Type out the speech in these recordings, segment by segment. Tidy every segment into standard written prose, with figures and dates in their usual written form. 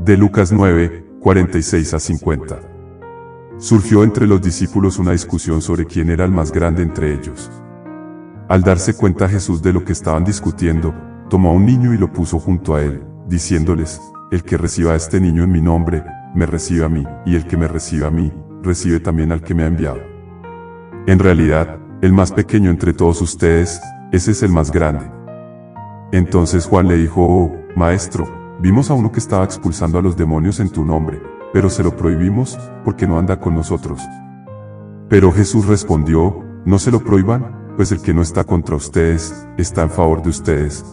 De Lucas 9, 46 a 50. Surgió entre los discípulos una discusión sobre quién era el más grande entre ellos. Al darse cuenta Jesús de lo que estaban discutiendo, tomó a un niño y lo puso junto a él, diciéndoles: el que reciba a este niño en mi nombre, me recibe a mí, y el que me reciba a mí, recibe también al que me ha enviado. En realidad, el más pequeño entre todos ustedes, ese es el más grande. Entonces Juan le dijo: oh, maestro, vimos a uno que estaba expulsando a los demonios en tu nombre, pero se lo prohibimos, porque no anda con nosotros. Pero Jesús respondió: no se lo prohíban, pues el que no está contra ustedes, está en favor de ustedes.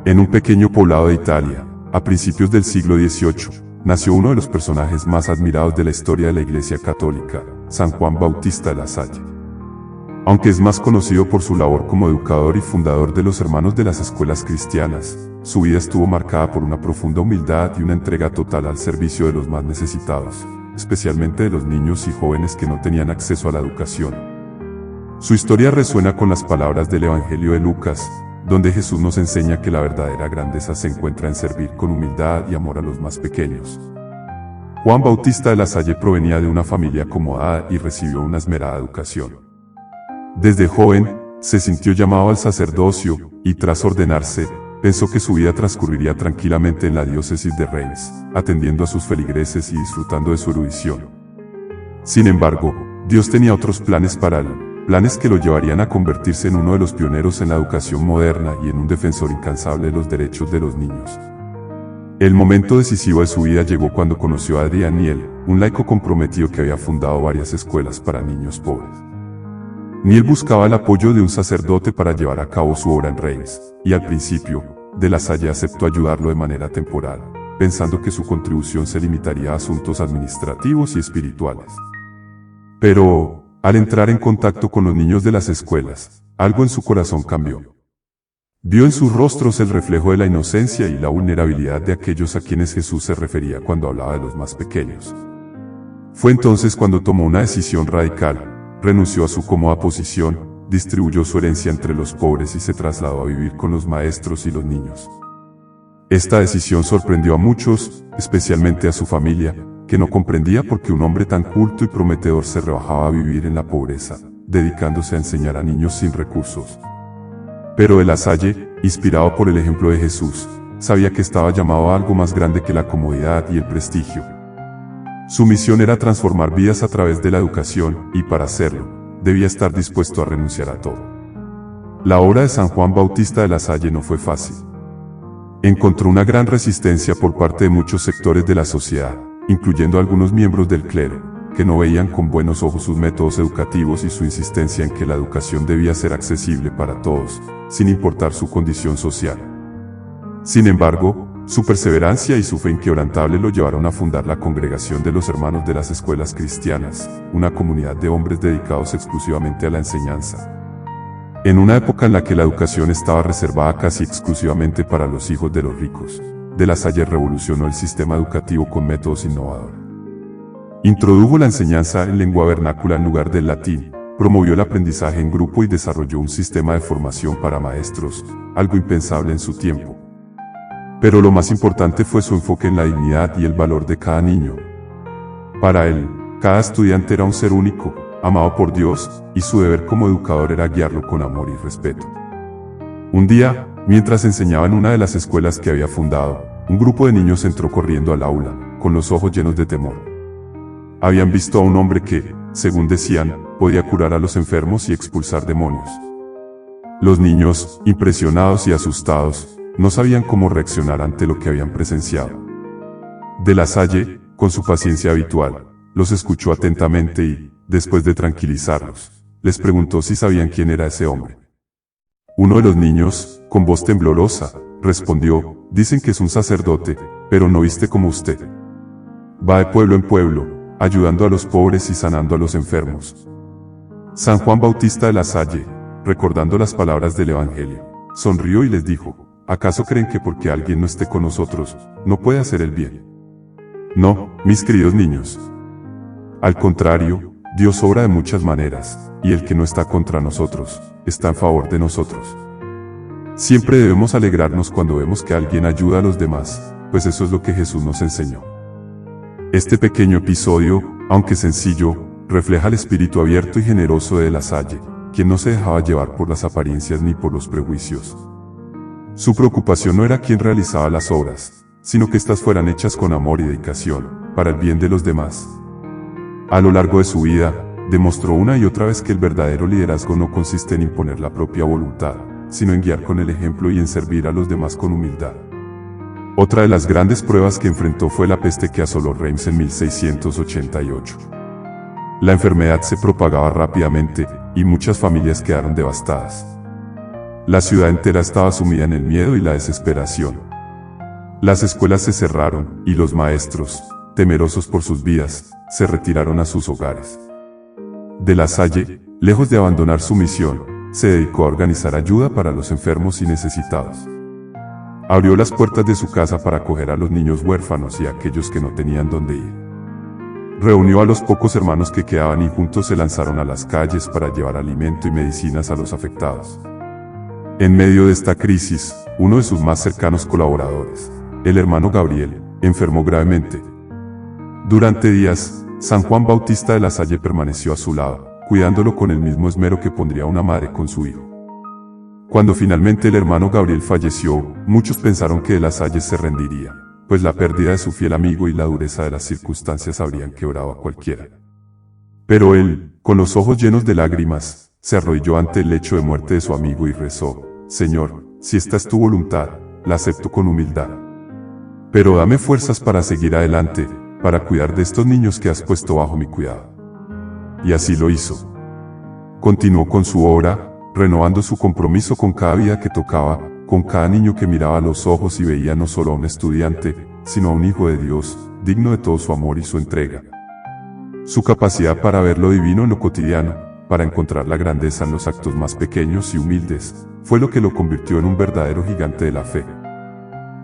En un pequeño poblado de Italia, a principios del siglo XVIII, nació uno de los personajes más admirados de la historia de la Iglesia Católica, San Juan Bautista de la Salle. Aunque es más conocido por su labor como educador y fundador de los Hermanos de las Escuelas Cristianas, su vida estuvo marcada por una profunda humildad y una entrega total al servicio de los más necesitados, especialmente de los niños y jóvenes que no tenían acceso a la educación. Su historia resuena con las palabras del Evangelio de Lucas, donde Jesús nos enseña que la verdadera grandeza se encuentra en servir con humildad y amor a los más pequeños. Juan Bautista de la Salle provenía de una familia acomodada y recibió una esmerada educación. Desde joven, se sintió llamado al sacerdocio, y tras ordenarse, pensó que su vida transcurriría tranquilamente en la diócesis de Reims, atendiendo a sus feligreses y disfrutando de su erudición. Sin embargo, Dios tenía otros planes para él, planes que lo llevarían a convertirse en uno de los pioneros en la educación moderna y en un defensor incansable de los derechos de los niños. El momento decisivo de su vida llegó cuando conoció a Adrien Niel, un laico comprometido que había fundado varias escuelas para niños pobres. Niel buscaba el apoyo de un sacerdote para llevar a cabo su obra en Reims, y al principio, de la Salle aceptó ayudarlo de manera temporal, pensando que su contribución se limitaría a asuntos administrativos y espirituales. Pero, al entrar en contacto con los niños de las escuelas, algo en su corazón cambió. Vio en sus rostros el reflejo de la inocencia y la vulnerabilidad de aquellos a quienes Jesús se refería cuando hablaba de los más pequeños. Fue entonces cuando tomó una decisión radical. Renunció a su cómoda posición, distribuyó su herencia entre los pobres y se trasladó a vivir con los maestros y los niños. Esta decisión sorprendió a muchos, especialmente a su familia, que no comprendía por qué un hombre tan culto y prometedor se rebajaba a vivir en la pobreza, dedicándose a enseñar a niños sin recursos. Pero de la Salle, inspirado por el ejemplo de Jesús, sabía que estaba llamado a algo más grande que la comodidad y el prestigio. Su misión era transformar vidas a través de la educación, y para hacerlo, debía estar dispuesto a renunciar a todo. La obra de San Juan Bautista de la Salle no fue fácil. Encontró una gran resistencia por parte de muchos sectores de la sociedad, incluyendo algunos miembros del clero, que no veían con buenos ojos sus métodos educativos y su insistencia en que la educación debía ser accesible para todos, sin importar su condición social. Sin embargo, su perseverancia y su fe inquebrantable lo llevaron a fundar la Congregación de los Hermanos de las Escuelas Cristianas, una comunidad de hombres dedicados exclusivamente a la enseñanza. En una época en la que la educación estaba reservada casi exclusivamente para los hijos de los ricos, de la Salle revolucionó el sistema educativo con métodos innovadores. Introdujo la enseñanza en lengua vernácula en lugar del latín, promovió el aprendizaje en grupo y desarrolló un sistema de formación para maestros, algo impensable en su tiempo. Pero lo más importante fue su enfoque en la dignidad y el valor de cada niño. Para él, cada estudiante era un ser único, amado por Dios, y su deber como educador era guiarlo con amor y respeto. Un día, mientras enseñaba en una de las escuelas que había fundado, un grupo de niños entró corriendo al aula, con los ojos llenos de temor. Habían visto a un hombre que, según decían, podía curar a los enfermos y expulsar demonios. Los niños, impresionados y asustados, no sabían cómo reaccionar ante lo que habían presenciado. De la Salle, con su paciencia habitual, los escuchó atentamente y, después de tranquilizarlos, les preguntó si sabían quién era ese hombre. Uno de los niños, con voz temblorosa, respondió: dicen que es un sacerdote, pero no viste como usted. Va de pueblo en pueblo, ayudando a los pobres y sanando a los enfermos. San Juan Bautista de la Salle, recordando las palabras del Evangelio, sonrió y les dijo: ¿acaso creen que porque alguien no esté con nosotros, no puede hacer el bien? No, mis queridos niños. Al contrario, Dios obra de muchas maneras, y el que no está contra nosotros, está en favor de nosotros. Siempre debemos alegrarnos cuando vemos que alguien ayuda a los demás, pues eso es lo que Jesús nos enseñó. Este pequeño episodio, aunque sencillo, refleja el espíritu abierto y generoso de La Salle, quien no se dejaba llevar por las apariencias ni por los prejuicios. Su preocupación no era quién realizaba las obras, sino que éstas fueran hechas con amor y dedicación, para el bien de los demás. A lo largo de su vida, demostró una y otra vez que el verdadero liderazgo no consiste en imponer la propia voluntad, sino en guiar con el ejemplo y en servir a los demás con humildad. Otra de las grandes pruebas que enfrentó fue la peste que asoló Reims en 1688. La enfermedad se propagaba rápidamente, y muchas familias quedaron devastadas. La ciudad entera estaba sumida en el miedo y la desesperación. Las escuelas se cerraron, y los maestros, temerosos por sus vidas, se retiraron a sus hogares. De La Salle, lejos de abandonar su misión, se dedicó a organizar ayuda para los enfermos y necesitados. Abrió las puertas de su casa para acoger a los niños huérfanos y a aquellos que no tenían dónde ir. Reunió a los pocos hermanos que quedaban y juntos se lanzaron a las calles para llevar alimento y medicinas a los afectados. En medio de esta crisis, uno de sus más cercanos colaboradores, el hermano Gabriel, enfermó gravemente. Durante días, San Juan Bautista de La Salle permaneció a su lado, cuidándolo con el mismo esmero que pondría una madre con su hijo. Cuando finalmente el hermano Gabriel falleció, muchos pensaron que de La Salle se rendiría, pues la pérdida de su fiel amigo y la dureza de las circunstancias habrían quebrado a cualquiera. Pero él, con los ojos llenos de lágrimas, se arrodilló ante el lecho de muerte de su amigo y rezó: Señor, si esta es tu voluntad, la acepto con humildad. Pero dame fuerzas para seguir adelante, para cuidar de estos niños que has puesto bajo mi cuidado. Y así lo hizo. Continuó con su obra, renovando su compromiso con cada vida que tocaba, con cada niño que miraba a los ojos y veía no solo a un estudiante, sino a un hijo de Dios, digno de todo su amor y su entrega. Su capacidad para ver lo divino en lo cotidiano, para encontrar la grandeza en los actos más pequeños y humildes, fue lo que lo convirtió en un verdadero gigante de la fe.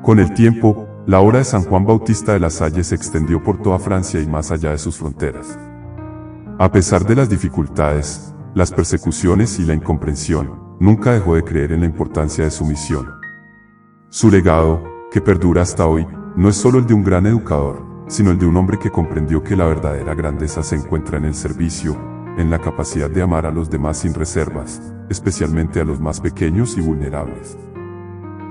Con el tiempo, la obra de San Juan Bautista de La Salle se extendió por toda Francia y más allá de sus fronteras. A pesar de las dificultades, las persecuciones y la incomprensión, nunca dejó de creer en la importancia de su misión. Su legado, que perdura hasta hoy, no es solo el de un gran educador, sino el de un hombre que comprendió que la verdadera grandeza se encuentra en el servicio, en la capacidad de amar a los demás sin reservas, especialmente a los más pequeños y vulnerables.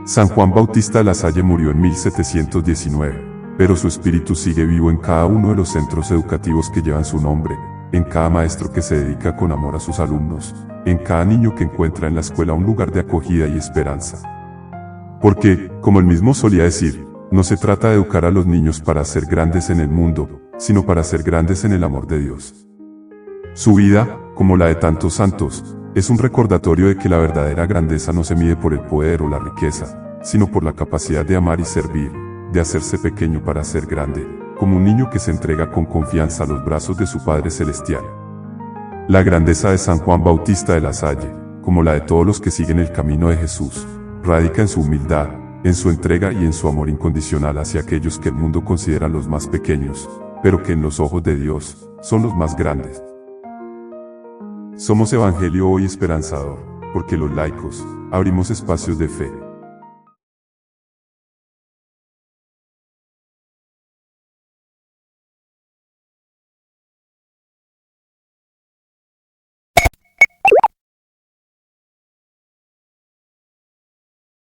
San Juan Bautista de La Salle murió en 1719, pero su espíritu sigue vivo en cada uno de los centros educativos que llevan su nombre, en cada maestro que se dedica con amor a sus alumnos, en cada niño que encuentra en la escuela un lugar de acogida y esperanza. Porque, como él mismo solía decir, no se trata de educar a los niños para ser grandes en el mundo, sino para ser grandes en el amor de Dios. Su vida, como la de tantos santos, es un recordatorio de que la verdadera grandeza no se mide por el poder o la riqueza, sino por la capacidad de amar y servir, de hacerse pequeño para ser grande, como un niño que se entrega con confianza a los brazos de su Padre Celestial. La grandeza de San Juan Bautista de La Salle, como la de todos los que siguen el camino de Jesús, radica en su humildad, en su entrega y en su amor incondicional hacia aquellos que el mundo considera los más pequeños, pero que en los ojos de Dios, son los más grandes. Somos Evangelio Hoy Esperanzador, porque los laicos, abrimos espacios de fe.